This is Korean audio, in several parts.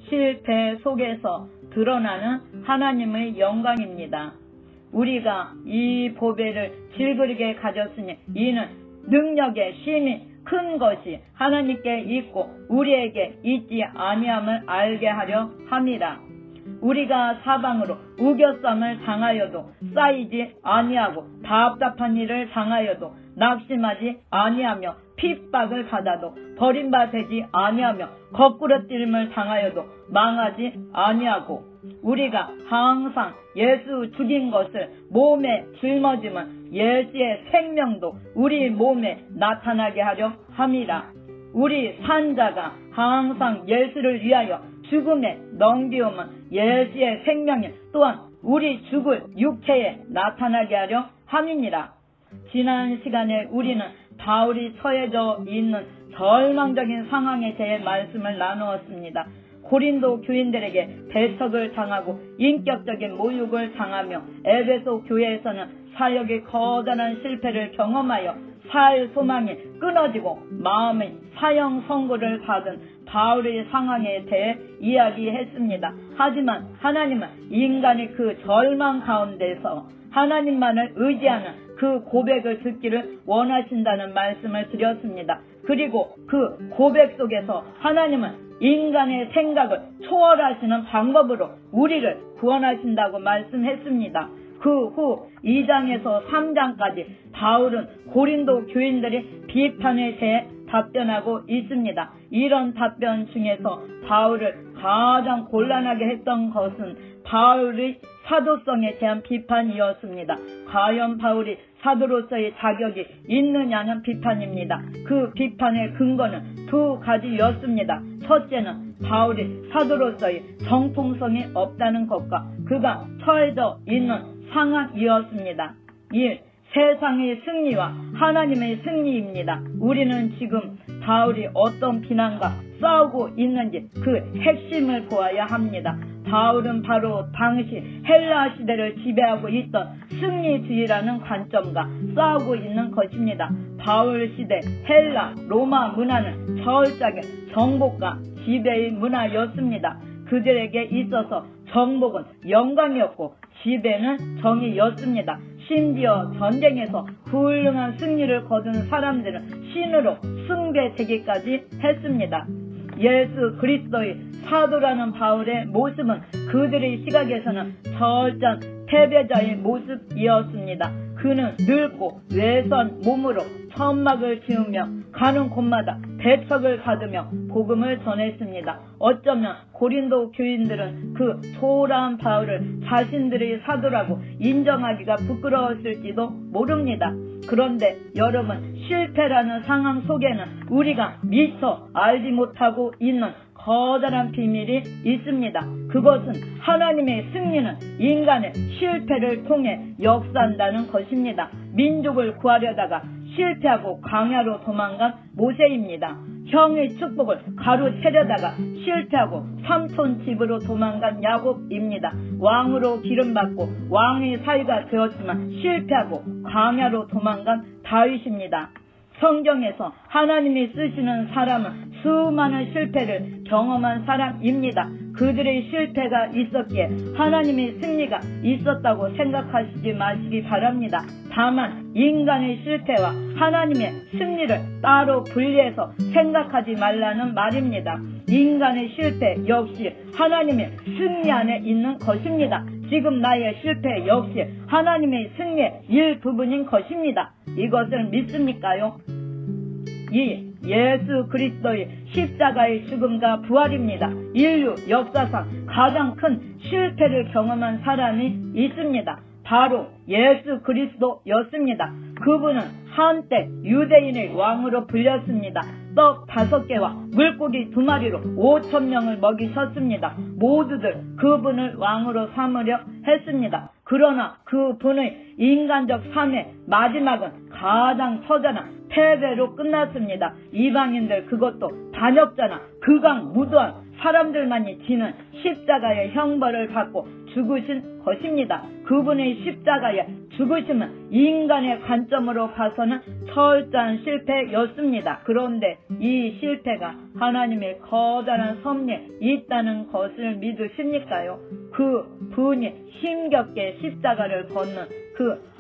실패 속에서 드러나는 하나님의 영광입니다. 우리가 이 보배를 질그리게 가졌으니 이는 능력의 힘이 큰 것이 하나님께 있고 우리에게 있지 아니함을 알게 하려 함이라. 우리가 사방으로 우겨쌈을 당하여도 쌓이지 아니하고 답답한 일을 당하여도 낙심하지 아니하며 핍박을 받아도 버림받지 아니하며 거꾸러뜨림을 당하여도 망하지 아니하고 우리가 항상 예수 죽인 것을 몸에 짊어지면 예수의 생명도 우리 몸에 나타나게 하려 함이라. 우리 산자가 항상 예수를 위하여 죽음에 넘기오면 예수의 생명이 또한 우리 죽을 육체에 나타나게 하려 함이니라. 지난 시간에 우리는 바울이 처해져 있는 절망적인 상황에 대해 말씀을 나누었습니다. 고린도 교인들에게 배척을 당하고 인격적인 모욕을 당하며 에베소 교회에서는 사역의 거대한 실패를 경험하여 살 소망이 끊어지고 마음의 사형 선고를 받은 바울의 상황에 대해 이야기했습니다. 하지만 하나님은 인간의 그 절망 가운데서 하나님만을 의지하는 그 고백을 듣기를 원하신다는 말씀을 드렸습니다. 그리고 그 고백 속에서 하나님은 인간의 생각을 초월하시는 방법으로 우리를 구원하신다고 말씀했습니다. 그 후 2장에서 3장까지 바울은 고린도 교인들의 비판에 대해 답변하고 있습니다. 이런 답변 중에서 바울을 가장 곤란하게 했던 것은 바울의 사도성에 대한 비판이었습니다. 과연 바울이 사도로서의 자격이 있느냐는 비판입니다. 그 비판의 근거는 두 가지였습니다. 첫째는 바울이 사도로서의 정통성이 없다는 것과 그가 처해져 있는 상황이었습니다. 1. 세상의 승리와 하나님의 승리입니다. 우리는 지금 바울이 어떤 비난과 싸우고 있는지 그 핵심을 보아야 합니다. 바울은 바로 당시 헬라 시대를 지배하고 있던 승리주의라는 관점과 싸우고 있는 것입니다. 바울 시대 헬라 로마 문화는 철저하게 정복과 지배의 문화였습니다. 그들에게 있어서 정복은 영광이었고 지배는 정의였습니다. 심지어 전쟁에서 훌륭한 승리를 거둔 사람들은 신으로 숭배되기까지 했습니다. 예수 그리스도의 사도라는 바울의 모습은 그들의 시각에서는 철저한 패배자의 모습이었습니다. 그는 늙고 외선 몸으로 천막을 지으며 가는 곳마다 배척을 받으며 복음을 전했습니다. 어쩌면 고린도 교인들은 그 초라한 바울을 자신들의 사도라고 인정하기가 부끄러웠을지도 모릅니다. 그런데 여러분, 실패라는 상황 속에는 우리가 미처 알지 못하고 있는 커다란 비밀이 있습니다. 그것은 하나님의 승리는 인간의 실패를 통해 역사한다는 것입니다. 민족을 구하려다가 실패하고 광야로 도망간 모세입니다. 형의 축복을 가로채려다가 실패하고 삼촌 집으로 도망간 야곱입니다. 왕으로 기름받고 왕의 사위가 되었지만 실패하고 광야로 도망간 다윗입니다. 성경에서 하나님이 쓰시는 사람은 수많은 실패를 경험한 사람입니다. 그들의 실패가 있었기에 하나님의 승리가 있었다고 생각하시지 마시기 바랍니다. 다만 인간의 실패와 하나님의 승리를 따로 분리해서 생각하지 말라는 말입니다. 인간의 실패 역시 하나님의 승리 안에 있는 것입니다. 지금 나의 실패 역시 하나님의 승리의 일부분인 것입니다. 이것을 믿습니까요? 2. 예수 그리스도의 십자가의 죽음과 부활입니다. 인류 역사상 가장 큰 실패를 경험한 사람이 있습니다. 바로 예수 그리스도였습니다. 그분은 한때 유대인의 왕으로 불렸습니다. 떡 5개와 물고기 2마리로 5,000명을 먹이셨습니다. 모두들 그분을 왕으로 삼으려 했습니다. 그러나 그분의 인간적 삶의 마지막은 가장 처절한 패배로 끝났습니다. 이방인들 그것도 반역자나 극악무도한 사람들만이 지는 십자가의 형벌을 받고 죽으신 것입니다. 그분의 십자가의 죽으심은 인간의 관점으로 봐서는 철저한 실패였습니다. 그런데 이 실패가 하나님의 커다란 섭리에 있다는 것을 믿으십니까요? 그 분이 힘겹게 십자가를 걷는 그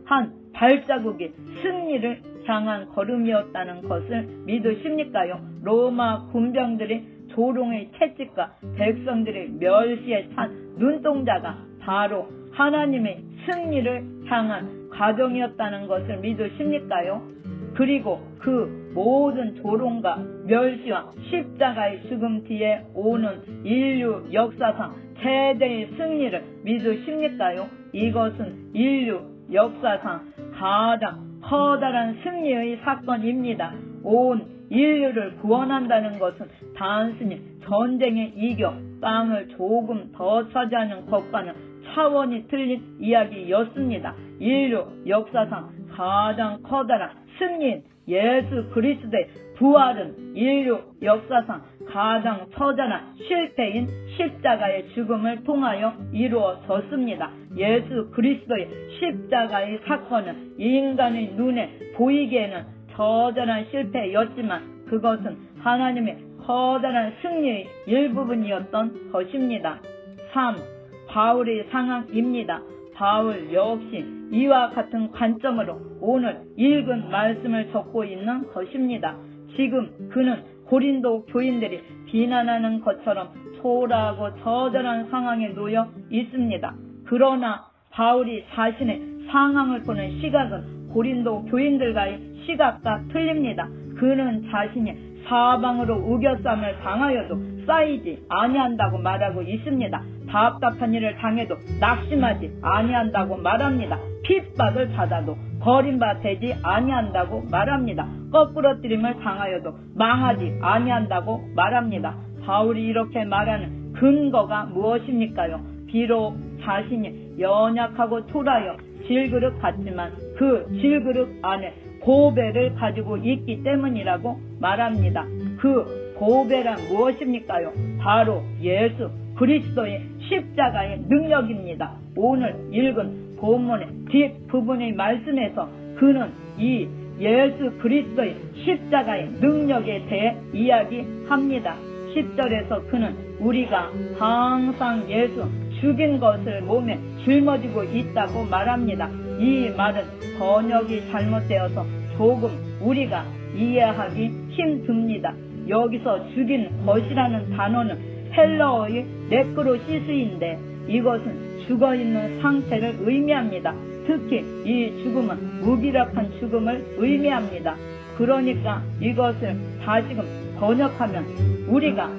한 발자국이 승리를 향한 걸음이었다는 것을 믿으십니까요? 로마 군병들이 조롱의 채찍과 백성들의 멸시에 찬 눈동자가 바로 하나님의 승리를 향한 과정이었다는 것을 믿으십니까요? 그리고 그 모든 조롱과 멸시와 십자가의 죽음 뒤에 오는 인류 역사상 최대의 승리를 믿으십니까요? 이것은 인류 역사상 가장 커다란 승리의 사건입니다. 온 인류를 구원한다는 것은 단순히 전쟁에 이겨 땅을 조금 더 차지하는 것과는 차원이 틀린 이야기였습니다. 인류 역사상 가장 커다란 승리인 예수 그리스도의 부활은 인류 역사상 가장 처절한 실패인 십자가의 죽음을 통하여 이루어졌습니다. 예수 그리스도의 십자가의 사건은 인간의 눈에 보이기에는 처절한 실패였지만 그것은 하나님의 커다란 승리의 일부분이었던 것입니다. 3. 바울의 상황입니다. 바울 역시 이와 같은 관점으로 오늘 읽은 말씀을 적고 있는 것입니다. 지금 그는 고린도 교인들이 비난하는 것처럼 초라하고 처절한 상황에 놓여 있습니다. 그러나 바울이 자신의 상황을 보는 시각은 고린도 교인들과의 시각과 틀립니다. 그는 자신이 사방으로 우겨쌈을 당하여도 쌓이지 아니한다고 말하고 있습니다. 답답한 일을 당해도 낙심하지 아니한다고 말합니다. 핍박을 받아도 버림받지 아니한다고 말합니다. 거꾸러뜨림을 당하여도 망하지 아니한다고 말합니다. 바울이 이렇게 말하는 근거가 무엇입니까요? 비록 자신이 연약하고 초라하여 질그릇 같지만 그 질그릇 안에 보배를 가지고 있기 때문이라고 말합니다. 그 보배란 무엇입니까요? 바로 예수 그리스도의 십자가의 능력입니다. 오늘 읽은 본문의 뒷부분의 말씀에서 그는 이 예수 그리스도의 십자가의 능력에 대해 이야기합니다. 10절에서 그는 우리가 항상 예수 죽인 것을 몸에 짊어지고 있다고 말합니다. 이 말은 번역이 잘못되어서 조금 우리가 이해하기 힘듭니다. 여기서 죽인 것이라는 단어는 헬라어의 네크로시스인데 이것은 죽어있는 상태를 의미합니다. 특히 이 죽음은 무기력한 죽음을 의미합니다. 그러니까 이것을 다시금 번역하면 우리가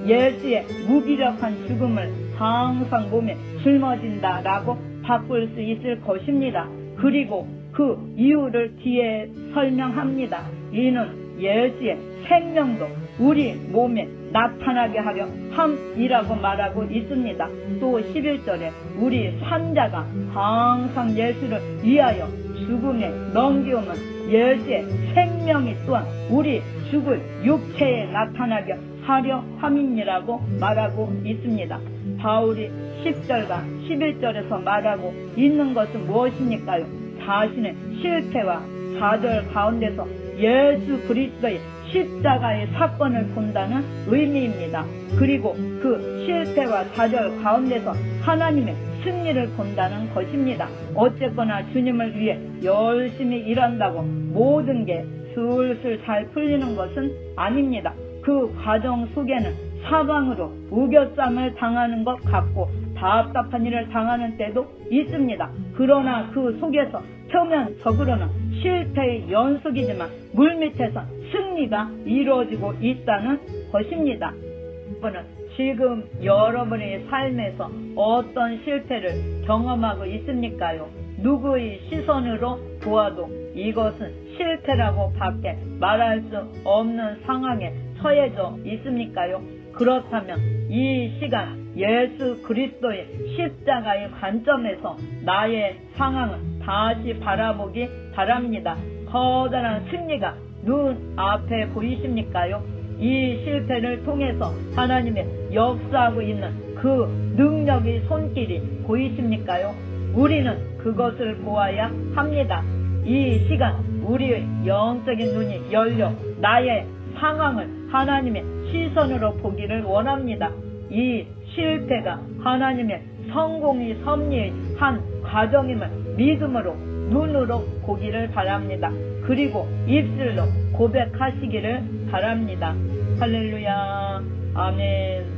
예수의 무기력한 죽음을 항상 몸에 짊어진다라고 바꿀 수 있을 것입니다. 그리고 그 이유를 뒤에 설명합니다. 이는 예수의 생명도 우리 몸에 나타나게 하려 함이라고 말하고 있습니다. 또 11절에 우리 산자가 항상 예수를 위하여 죽음에 넘기오면 예수의 생명이 또한 우리 죽을 육체에 나타나게 하려 함이니라고 말하고 있습니다. 바울이 10절과 11절에서 말하고 있는 것은 무엇입니까요? 자신의 실패와 좌절 가운데서 예수 그리스도의 십자가의 사건을 본다는 의미입니다. 그리고 그 실패와 좌절 가운데서 하나님의 승리를 본다는 것입니다. 어쨌거나 주님을 위해 열심히 일한다고 모든 게 술술 잘 풀리는 것은 아닙니다. 그 과정 속에는 사방으로 우겨쌈을 당하는 것 같고 답답한 일을 당하는 때도 있습니다. 그러나 그 속에서 표면적으로는 실패의 연속이지만 물밑에서 승리가 이루어지고 있다는 것입니다. 여러분은 지금 여러분의 삶에서 어떤 실패를 경험하고 있습니까요? 누구의 시선으로 보아도 이것은 실패라고 밖에 말할 수 없는 상황에 처해져 있습니까요? 그렇다면 이 시간 예수 그리스도의 십자가의 관점에서 나의 상황을 다시 바라보기 바랍니다. 커다란 승리가 눈 앞에 보이십니까요? 이 실패를 통해서 하나님의 역사하고 있는 그 능력의 손길이 보이십니까요? 우리는 그것을 보아야 합니다. 이 시간 우리의 영적인 눈이 열려 나의 상황을 하나님의 시선으로 보기를 원합니다. 이 실패가 하나님의 성공의 섭리의 한 과정임을 믿음으로 눈으로 보기를 바랍니다. 그리고 입술로 고백하시기를 바랍니다. 할렐루야. 아멘.